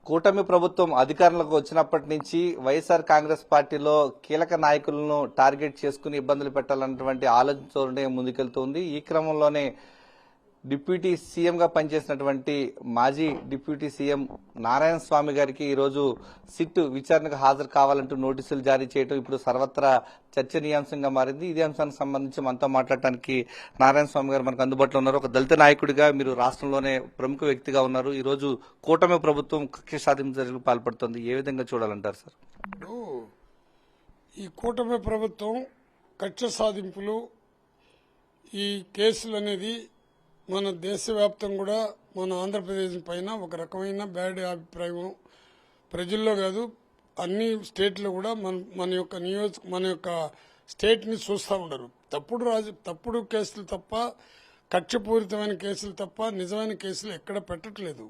కూటమి ప్రభుత్వం అధికారంలోకి వచ్చినప్పటి నుంచి వైఎస్ఆర్ కాంగ్రెస్ పార్టీలో కీలక నాయకులను టార్గెట్ చేసుకుని ఇబ్బందులు పెట్టాలన్నటువంటి ఆలోచనతోనే ముందుకెళ్తుంది. ఈ క్రమంలోనే డిప్యూటీ సీఎంగా పనిచేసినటువంటి మాజీ డిప్యూటీ సీఎం నారాయణ స్వామి గారికి ఈరోజు సిట్ విచారణకు హాజరు కావాలంటూ నోటీసులు జారీ చేయడం ఇప్పుడు సర్వత్రా చర్చనీయాంశంగా మారింది. ఇదే అంశానికి సంబంధించి మనతో మాట్లాడటానికి నారాయణ స్వామి గారు మనకు అందుబాటులో ఉన్నారు. ఒక దళిత నాయకుడిగా మీరు రాష్ట్రంలోనే ప్రముఖ వ్యక్తిగా ఉన్నారు. ఈరోజు కూటమి ప్రభుత్వం కక్ష సాధింపు చర్యలకు పాల్పడుతోంది. ఏ విధంగా చూడాలంటారు సార్? ఈ కూటమి ప్రభుత్వం కక్ష సాధింపులు ఈ కేసులు అనేది మన దేశవ్యాప్తంగా కూడా మన ఆంధ్రప్రదేశ్ పైన ఒక రకమైన బ్యాడ్ అభిప్రాయం ప్రజల్లో కాదు అన్ని స్టేట్లో కూడా మన యొక్క స్టేట్ని చూస్తూ ఉండరు. తప్పుడు కేసులు తప్ప కక్షపూరితమైన కేసులు తప్ప నిజమైన కేసులు ఎక్కడ పెట్టట్లేదు.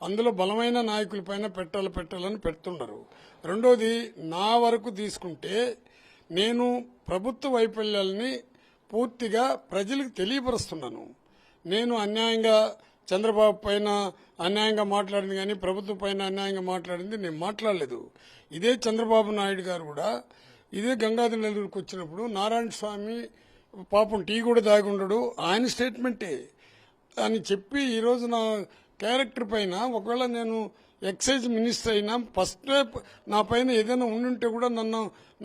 అందులో బలమైన నాయకుల పైన పెట్టాలని పెడుతుండరు. రెండోది, నా వరకు తీసుకుంటే నేను ప్రభుత్వ వైఫల్యాలని పూర్తిగా ప్రజలకు తెలియపరుస్తున్నాను. నేను అన్యాయంగా చంద్రబాబు పైన అన్యాయంగా మాట్లాడింది కానీ ప్రభుత్వం పైన అన్యాయంగా మాట్లాడింది నేను మాట్లాడలేదు. ఇదే చంద్రబాబు నాయుడు గారు కూడా ఇదే గంగాధర నెల్లూరుకు వచ్చినప్పుడు నారాయణ స్వామి పాపం టీ కూడా దాగి ఉండడు, ఆయన స్టేట్మెంటే అని చెప్పి ఈరోజు నా క్యారెక్టర్ పైన ఒకవేళ నేను ఎక్సైజ్ మినిస్టర్ అయినా ఫస్ట్ నా పైన ఏదైనా ఉండుంటే కూడా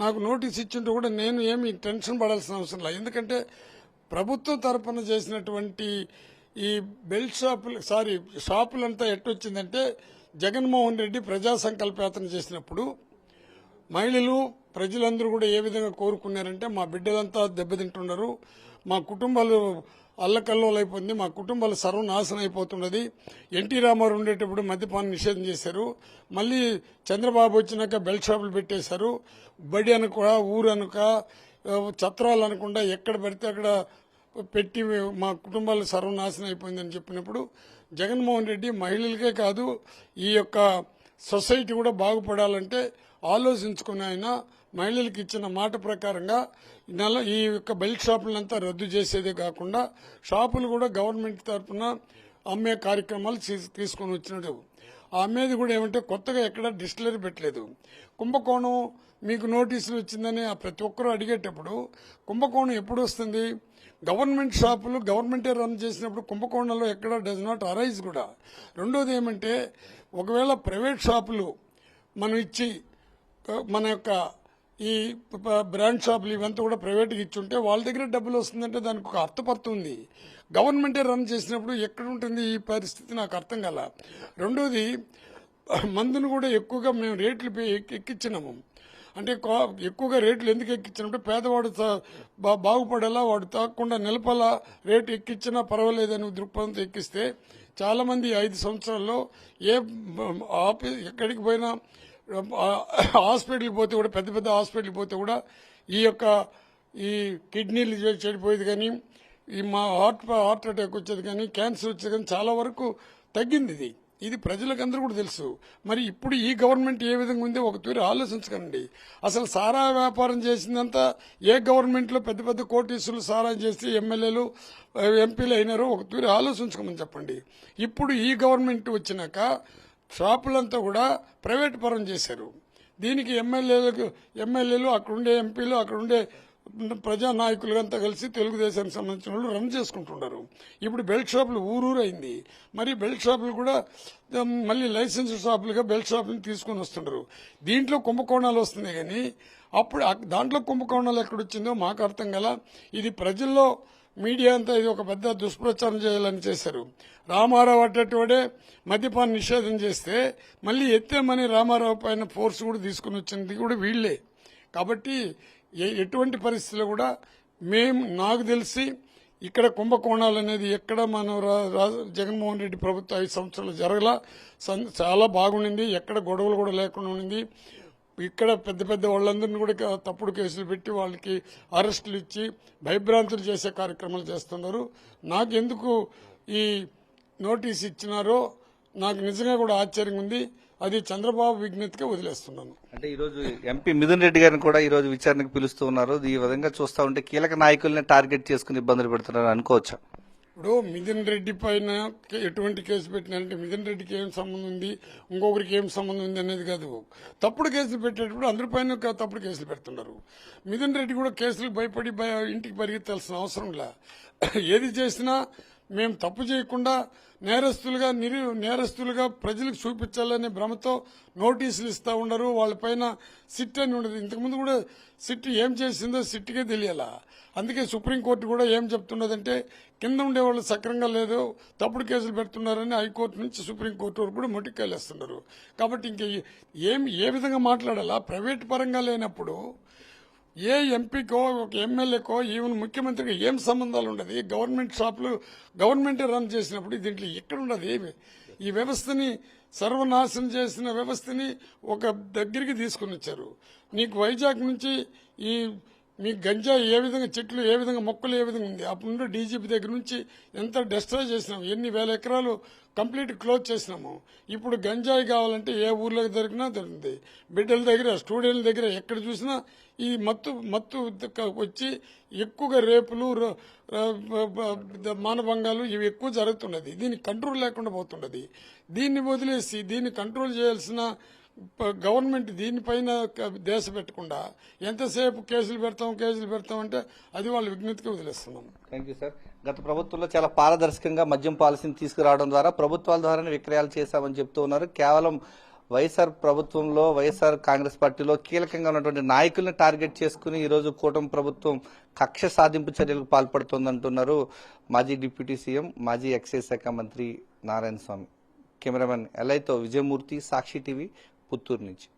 నాకు నోటీస్ ఇచ్చింటే కూడా నేను ఏమి టెన్షన్ పడాల్సిన అవసరం లేదు. ఎందుకంటే ప్రభుత్వం తరఫున చేసినటువంటి ఈ బెల్ట్ షాపులంతా ఎట్టొచ్చిందంటే జగన్మోహన్ రెడ్డి ప్రజా సంకల్పయాత్ర చేసినప్పుడు మహిళలు ప్రజలందరూ కూడా ఏ విధంగా కోరుకున్నారంటే మా బిడ్డలంతా దెబ్బతింటున్నారు, మా కుటుంబాలు అల్లకల్లోలు అయిపోయింది, మా కుటుంబాలు సర్వనాశనం అయిపోతున్నది. ఎన్టీ రామారావు ఉండేటప్పుడు మద్యపానం నిషేధం చేశారు, మళ్ళీ చంద్రబాబు వచ్చినాక బెల్ట్ షాపులు పెట్టేశారు, బడి అనుక ఊరు అనుక చత్రాలు అనకుండా ఎక్కడ పడితే అక్కడ పెట్టి మా కుటుంబాలు సర్వనాశనం అయిపోయిందని చెప్పినప్పుడు జగన్మోహన్ రెడ్డి మహిళలకే కాదు ఈ యొక్క సొసైటీ కూడా బాగుపడాలంటే ఆలోచించుకుని ఆయన మహిళలకు ఇచ్చిన మాట ప్రకారంగా ఈ యొక్క బెల్ట్ షాపులంతా రద్దు చేసేదే కాకుండా షాపులు కూడా గవర్నమెంట్ తరఫున అమ్మే కార్యక్రమాలు తీసుకొని వచ్చినట్టు. అమ్మేది కూడా ఏమంటే కొత్తగా ఎక్కడ డిస్టిలరీ పెట్టలేదు. కుంభకోణం మీకు నోటీసులు వచ్చిందని ప్రతి ఒక్కరూ అడిగేటప్పుడు కుంభకోణం ఎప్పుడు వస్తుంది? గవర్నమెంట్ షాపులు గవర్నమెంటే రన్ చేసినప్పుడు కుంభకోణంలో ఎక్కడ డస్ నాట్ అరైజ్ కూడా. రెండోది ఏమంటే ఒకవేళ ప్రైవేట్ షాపులు మనం ఇచ్చి మన యొక్క ఈ బ్రాండ్ షాపులు ఇవంతా కూడా ప్రైవేట్గా ఇచ్చుంటే వాళ్ళ దగ్గర డబ్బులు వస్తుందంటే దానికి ఒక అర్థపర్థం ఉంది. గవర్నమెంటే రన్ చేసినప్పుడు ఎక్కడ ఉంటుంది ఈ పరిస్థితి నాకు అర్థం కాల. రెండోది, మందును కూడా ఎక్కువగా మేము రేట్లు ఎక్కించినాము. అంటే ఎక్కువగా రేట్లు ఎందుకు ఎక్కించినప్పుడు పేదవాడు బాగుపడేలా వాడు తాగకుండా నిలపలా రేటు ఎక్కించినా పర్వాలేదని దృక్పథంతో ఎక్కిస్తే చాలామంది 5 సంవత్సరాల్లో ఎక్కడికి పోయినా హాస్పిటల్కి పోతే కూడా పెద్ద పెద్ద హాస్పిటల్కి పోతే కూడా ఈ కిడ్నీలు చెడిపోయేది కానీ ఈ మా హార్ట్ అటాక్ వచ్చేది కానీ క్యాన్సర్ వచ్చేది కానీ చాలా వరకు తగ్గింది. ఇది ప్రజలకందరూ కూడా తెలుసు. మరి ఇప్పుడు ఈ గవర్నమెంట్ ఏ విధంగా ఉందో ఒక తూరి ఆలోచించకండి. అసలు సారా వ్యాపారం చేసిందంతా ఏ గవర్నమెంట్లో పెద్ద పెద్ద కోటీసులు సారా చేసి ఎమ్మెల్యేలు ఎంపీలు అయినారో ఒక తూరి ఆలోచించుకోమని చెప్పండి. ఇప్పుడు ఈ గవర్నమెంట్ వచ్చినాక షాపులంతా కూడా ప్రైవేట్ పరం చేశారు. దీనికి ఎమ్మెల్యేలు అక్కడుండే ఎంపీలు అక్కడుండే ప్రజానాయకులంతా కలిసి తెలుగుదేశానికి సంబంధించిన వాళ్ళు రన్ చేసుకుంటున్నారు. ఇప్పుడు బెల్ట్ షాపులు ఊరూరు అయింది. మరి బెల్ట్ షాపులు కూడా మళ్ళీ లైసెన్స్ షాపులుగా బెల్ట్ షాపులు తీసుకొని వస్తున్నారు. దీంట్లో కుంభకోణాలు వస్తున్నాయి కానీ అప్పుడు దాంట్లో కుంభకోణాలు ఎక్కడొచ్చిందో మాకు అర్థం గల. ఇది ప్రజల్లో మీడియా అంతా ఇది ఒక పెద్ద దుష్ప్రచారం చేయాలని చేశారు. రామారావు అట్టేవాడే మద్యపాన నిషేధం చేస్తే మళ్ళీ ఎత్తేమని రామారావు పైన ఫోర్స్ కూడా తీసుకుని వచ్చింది కూడా వీళ్లే. కాబట్టి ఎటువంటి పరిస్థితుల్లో కూడా నాకు తెలిసి ఇక్కడ కుంభకోణాలు అనేది ఎక్కడ మన జగన్మోహన్ రెడ్డి ప్రభుత్వం 5 సంవత్సరాలు జరగలా. చాలా బాగుండింది, ఎక్కడ గొడవలు కూడా లేకుండా ఉండింది. ఇక్కడ పెద్ద పెద్ద వాళ్ళందరినీ కూడా తప్పుడు కేసులు పెట్టి వాళ్ళకి అరెస్టులు ఇచ్చి భయభ్రాంతులు చేసే కార్యక్రమాలు చేస్తున్నారు. నాకెందుకు ఈ నోటీస్ ఇచ్చినారో నాకు నిజంగా కూడా ఆశ్చర్యంగా ఉంది. అది చంద్రబాబు విజ్ఞతగా వదిలేస్తున్నాను. అంటే ఈ రోజు ఎంపీ మిథున్ రెడ్డి గారిని కూడా ఈ రోజు విచారణకు పిలుస్తూ ఉన్నారు. ఈ విధంగా చూస్తా ఉంటే కీలక నాయకుల్ని టార్గెట్ చేసుకుని ఇబ్బందులు పెడుతున్నారు అనుకోవచ్చా? ఇప్పుడు మిథున్ రెడ్డి పైన ఎటువంటి కేసు పెట్టినారంటే మిథున్ రెడ్డికి ఏం సంబంధం ఉంది, ఇంకొకరికి ఏం సంబంధం ఉంది అనేది కాదు. తప్పుడు కేసులు పెట్టేటప్పుడు అందరిపైన తప్పుడు కేసులు పెడుతున్నారు. మిథున్ రెడ్డి కూడా కేసులకు భయపడి ఇంటికి పరిగెత్తాల్సిన అవసరం లే. ఏది చేసినా మేము తప్పు చేయకుండా నేరస్తులుగా ప్రజలకు చూపించాలనే భ్రమతో నోటీసులు ఇస్తా ఉండరు. వాళ్ళపైన సిట్ అని ఉండదు. ఇంతకుముందు కూడా సిట్ ఏం చేసిందో సిట్కే తెలియాలా. అందుకే సుప్రీంకోర్టు కూడా ఏం చెప్తున్నదంటే కింద ఉండేవాళ్ళు సక్రంగా లేదు, తప్పుడు కేసులు పెడుతున్నారని హైకోర్టు నుంచి సుప్రీంకోర్టు వరకు కూడా మొట్టికాయలేస్తున్నారు. కాబట్టి ఇంకా ఏ విధంగా మాట్లాడాలా? ప్రైవేట్ పరంగా లేనప్పుడు ఏ ఎంపీకో ఒక ఎమ్మెల్యేకో ఈవెన్ ముఖ్యమంత్రికి ఏం సంబంధాలు ఉండదు. గవర్నమెంట్ షాపులు గవర్నమెంటే రన్ చేసినప్పుడు దీంట్లో ఎక్కడ ఉండదు. ఈ వ్యవస్థని సర్వనాశనం చేసిన వ్యవస్థని ఒక దగ్గరికి తీసుకుని వచ్చారు. నీకు వైజాగ్ నుంచి మీ గంజా ఏ విధంగా చెట్లు ఏ విధంగా మొక్కలు ఏ విధంగా ఉంది, అప్పుడు డీజీపీ దగ్గర నుంచి ఎంత డిస్ట్రాయ్ చేసినాము, ఎన్ని వేల ఎకరాలు కంప్లీట్ క్లోజ్ చేసినాము. ఇప్పుడు గంజాయి కావాలంటే ఏ ఊర్లో దొరికినా దొరుకుతుంది. బిడ్డల దగ్గర స్టూడెంట్ల దగ్గర ఎక్కడ చూసినా ఈ మత్తు వచ్చి ఎక్కువగా రేపులు మానభంగాలు ఇవి ఎక్కువ జరుగుతున్నది. దీనికి కంట్రోల్ లేకుండా పోతున్నది. దీన్ని వదిలేసి దీన్ని కంట్రోల్ చేయాల్సిన గవర్నమెంట్ దీనిపైన దేశ పెట్టకుండా ఎంతసేపు కేసులు పెడతాం అంటే అది వాళ్ళ విజ్ఞతకి వదిలేస్తున్నాం. Thank you sir. గత ప్రభుత్వంలో చాలా పారదర్శకంగా మద్యం పాలసీని తీసుకురావడం ద్వారా ప్రభుత్వాల ద్వారానే విక్రయాలు చేశామని చెప్తూ ఉన్నారు. కేవలం వైఎస్ఆర్ ప్రభుత్వంలో వైఎస్ఆర్ కాంగ్రెస్ పార్టీలో కీలకంగా ఉన్నటువంటి నాయకుల్ని టార్గెట్ చేసుకుని ఈ రోజు కూటమి ప్రభుత్వం కక్ష సాధింపు చర్యలకు పాల్పడుతోందంటున్నారు మాజీ డిప్యూటీ సీఎం, మాజీ ఎక్సైజ్ శాఖ మంత్రి నారాయణ స్వామి. కెమెరామెన్ ఎల్ఐతో విజయమూర్తి, సాక్షి టీవీ, పుత్తూరు నుంచి.